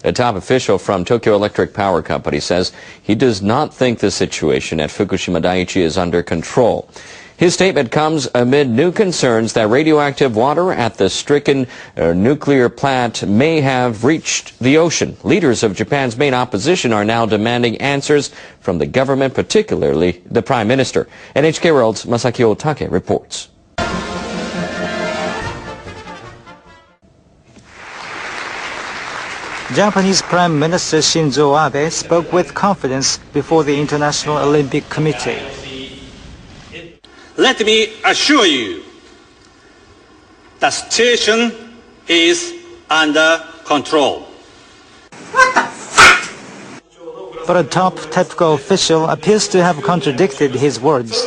A top official from Tokyo Electric Power Company says he does not think the situation at Fukushima Daiichi is under control. His statement comes amid new concerns that radioactive water at the stricken nuclear plant may have reached the ocean. Leaders of Japan's main opposition are now demanding answers from the government, particularly the Prime Minister. NHK World's Masaki Otake reports. Japanese Prime Minister Shinzo Abe spoke with confidence before the International Olympic Committee. Let me assure you, the situation is under control. But a top Tepco official appears to have contradicted his words.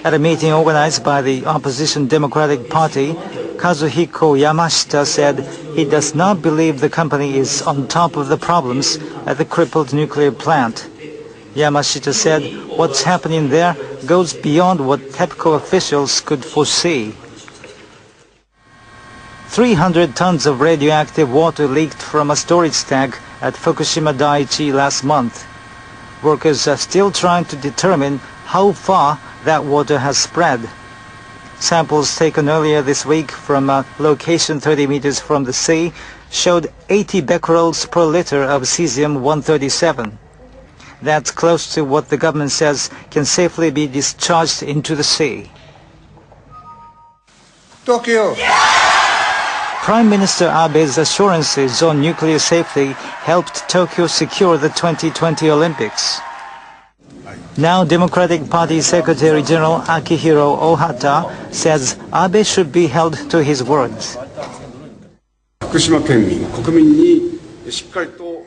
At a meeting organized by the opposition Democratic Party, Kazuhiko Yamashita said he does not believe the company is on top of the problems at the crippled nuclear plant. Yamashita said what's happening there goes beyond what Tepco officials could foresee. 300 tons of radioactive water leaked from a storage tank at Fukushima Daiichi last month. Workers are still trying to determine how far that water has spread. Samples taken earlier this week from a location 30 meters from the sea showed 80 becquerels per liter of cesium-137. That's close to what the government says can safely be discharged into the sea. Tokyo. Prime Minister Abe's assurances on nuclear safety helped Tokyo secure the 2020 Olympics. Now Democratic Party Secretary General Akihiro Ohata says Abe should be held to his words.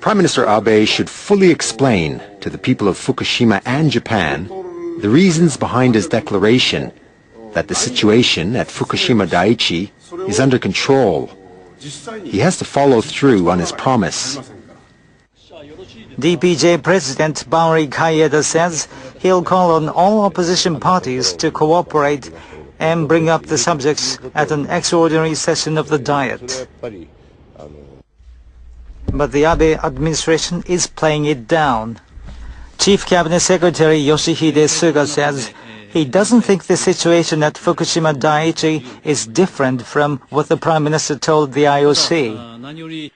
Prime Minister Abe should fully explain to the people of Fukushima and Japan the reasons behind his declaration that the situation at Fukushima Daiichi is under control. He has to follow through on his promise. DPJ President Banri Kaiyeda says he'll call on all opposition parties to cooperate and bring up the subjects at an extraordinary session of the Diet. But the Abe administration is playing it down. Chief Cabinet Secretary Yoshihide Suga says he doesn't think the situation at Fukushima Daiichi is different from what the Prime Minister told the IOC.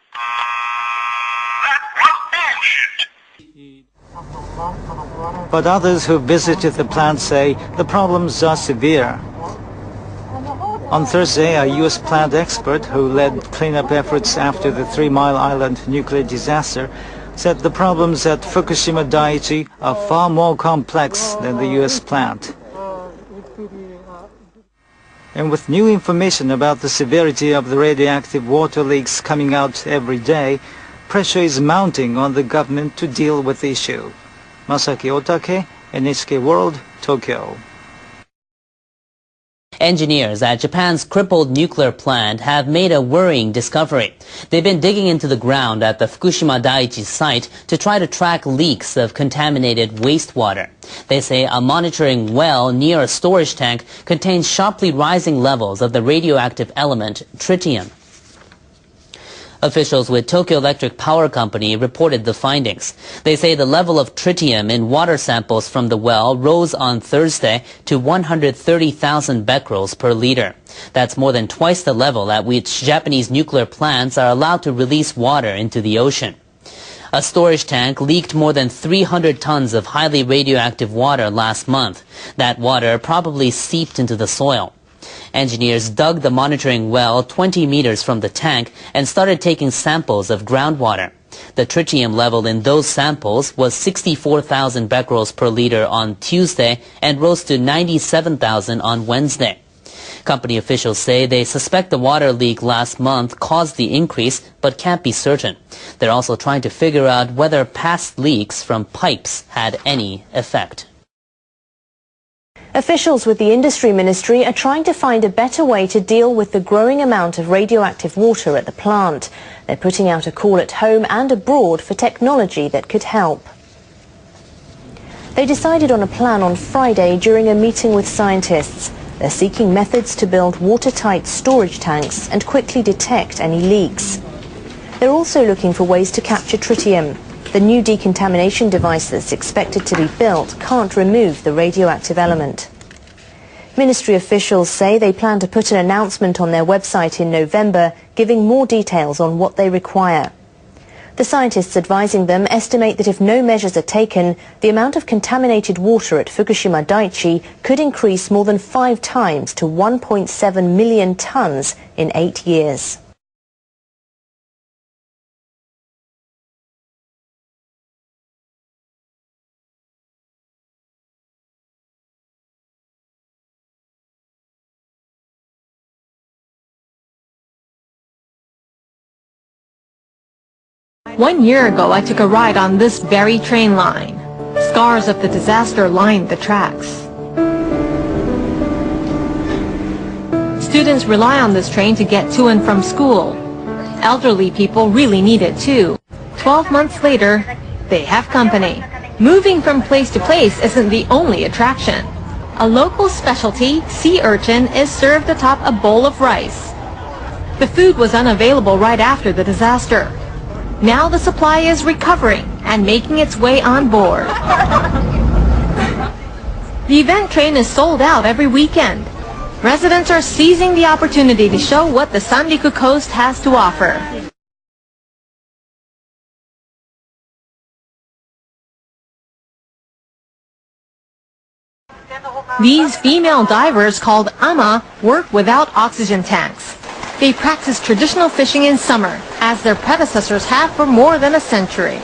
But others who visited the plant say the problems are severe. On Thursday, a U.S. plant expert who led cleanup efforts after the 3 Mile Island nuclear disaster said the problems at Fukushima Daiichi are far more complex than the U.S. plant. And with new information about the severity of the radioactive water leaks coming out every day, pressure is mounting on the government to deal with the issue. Masaki Otake, NHK World, Tokyo. Engineers at Japan's crippled nuclear plant have made a worrying discovery. They've been digging into the ground at the Fukushima Daiichi site to try to track leaks of contaminated wastewater. They say a monitoring well near a storage tank contains sharply rising levels of the radioactive element tritium. Officials with Tokyo Electric Power Company reported the findings. They say the level of tritium in water samples from the well rose on Thursday to 130,000 becquerels per liter. That's more than twice the level at which Japanese nuclear plants are allowed to release water into the ocean. A storage tank leaked more than 300 tons of highly radioactive water last month. That water probably seeped into the soil. Engineers dug the monitoring well 20 meters from the tank and started taking samples of groundwater. The tritium level in those samples was 64,000 becquerels per liter on Tuesday and rose to 97,000 on Wednesday. Company officials say they suspect the water leak last month caused the increase, but can't be certain. They're also trying to figure out whether past leaks from pipes had any effect. Officials with the Industry Ministry are trying to find a better way to deal with the growing amount of radioactive water at the plant. They're putting out a call at home and abroad for technology that could help. They decided on a plan on Friday during a meeting with scientists. They're seeking methods to build watertight storage tanks and quickly detect any leaks. They're also looking for ways to capture tritium. The new decontamination device that's expected to be built can't remove the radioactive element. Ministry officials say they plan to put an announcement on their website in November giving more details on what they require. The scientists advising them estimate that if no measures are taken, the amount of contaminated water at Fukushima Daiichi could increase more than 5 times to 1.7 million tons in 8 years. One year ago, I took a ride on this very train line. Scars of the disaster lined the tracks. Students rely on this train to get to and from school. Elderly people really need it too. 12 months later, they have company. Moving from place to place isn't the only attraction. A local specialty, sea urchin, is served atop a bowl of rice. The food was unavailable right after the disaster. Now the supply is recovering and making its way on board. The event train is sold out every weekend. Residents are seizing the opportunity to show what the Sanriku coast has to offer. These female divers called ama work without oxygen tanks. They practice traditional fishing in summer, as their predecessors have for more than a century.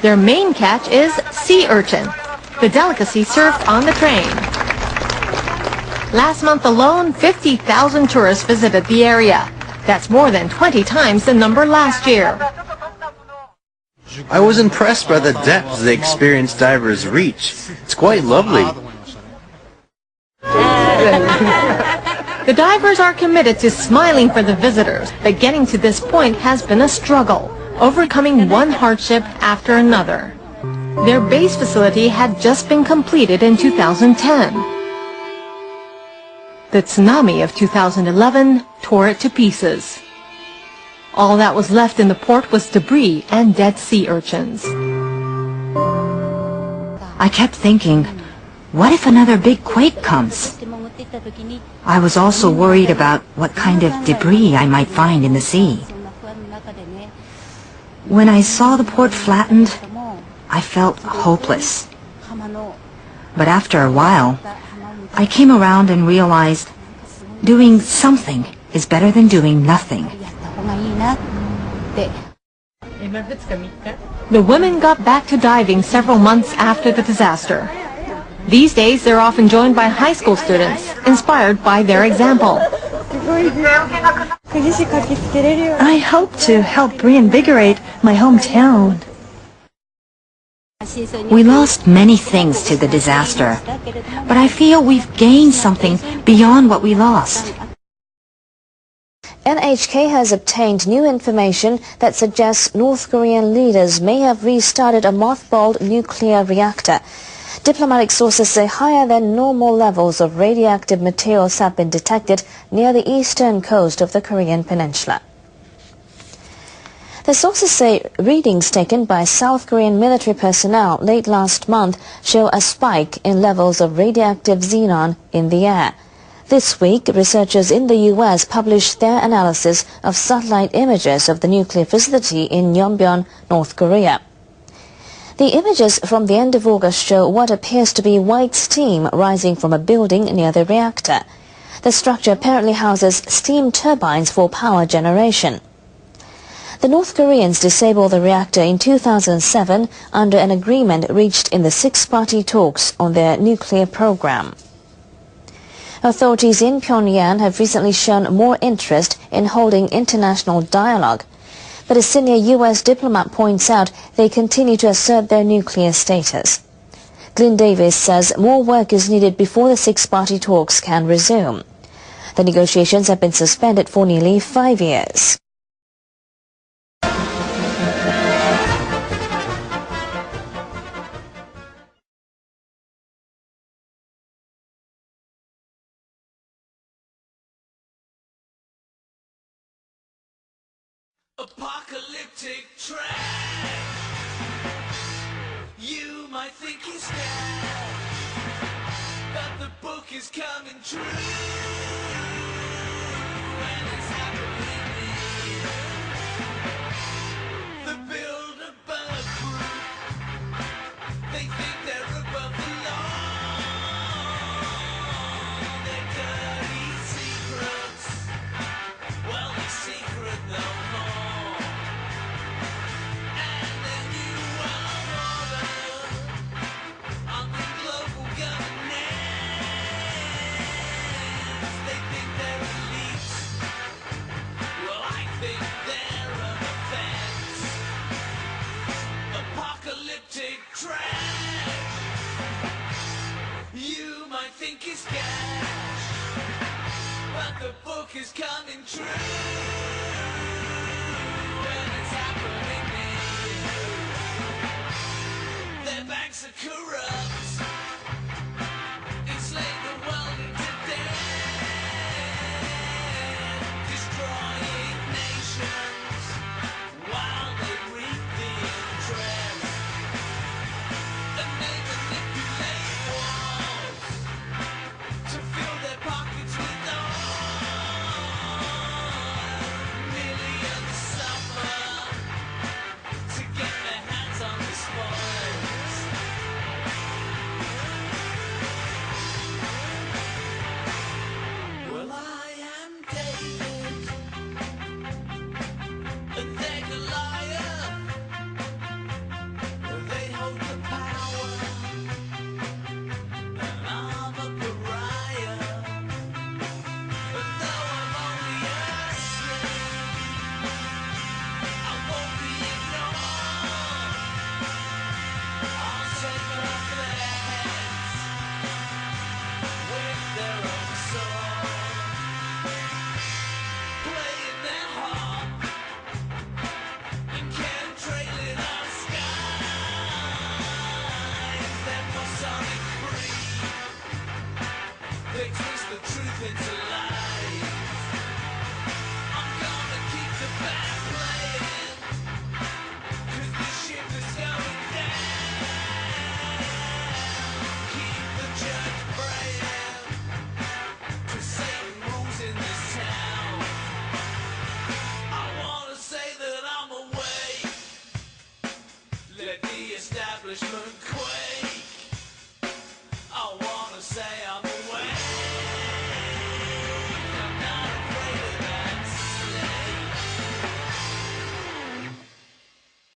Their main catch is sea urchin, the delicacy served on the train. Last month alone, 50,000 tourists visited the area. That's more than 20 times the number last year. I was impressed by the depth the experienced divers reach. It's quite lovely. The divers are committed to smiling for the visitors, but getting to this point has been a struggle, overcoming one hardship after another. Their base facility had just been completed in 2010. The tsunami of 2011 tore it to pieces. All that was left in the port was debris and dead sea urchins. I kept thinking, what if another big quake comes? I was also worried about what kind of debris I might find in the sea. When I saw the port flattened, I felt hopeless. But after a while, I came around and realized doing something is better than doing nothing. The women got back to diving several months after the disaster. These days, they're often joined by high school students, inspired by their example. I hope to help reinvigorate my hometown. We lost many things to the disaster, but I feel we've gained something beyond what we lost. NHK has obtained new information that suggests North Korean leaders may have restarted a mothballed nuclear reactor. Diplomatic sources say higher than normal levels of radioactive materials have been detected near the eastern coast of the Korean peninsula. The sources say readings taken by South Korean military personnel late last month show a spike in levels of radioactive xenon in the air. This week, researchers in the U.S. published their analysis of satellite images of the nuclear facility in Yeongbyon, North Korea. The images from the end of August show what appears to be white steam rising from a building near the reactor. The structure apparently houses steam turbines for power generation. The North Koreans disabled the reactor in 2007 under an agreement reached in the six-party talks on their nuclear program. Authorities in Pyongyang have recently shown more interest in holding international dialogue. But a senior U.S. diplomat points out they continue to assert their nuclear status. Glyn Davis says more work is needed before the six-party talks can resume. The negotiations have been suspended for nearly 5 years. Apocalyptic trash. You might think he's scared, but the book is coming true, and it's happening here. The Bilderberg group, they think they're above the law. Their dirty secrets, well, they're secret no more. And their new world order under global governance, they think they're elite. Well, I think they're an offense. Apocalyptic trash. You might think it's cash, but the book is coming true, and it's happening here. Their banks are corrupt, enslave the world into debt, destroying nations while they reap the interest, and they manipulate wars to fill their pockets with oil. Millions suffer to get their hands on the spoils. Well, I am David, and they're Goliath. They hold the power, and I'm a pariah. But though I'm only a slave, I won't be ignored. I'll take off their heads with their own sword, playing their harp and chemtrailing our skies. They're Masonic free, they twist the truth into lies. I'm gonna keep the band playing, 'cause the ship is going down. Keep the church praying, 'cause Satan rules in this town. I wanna say that I'm awake, let the establishment quake. I wanna say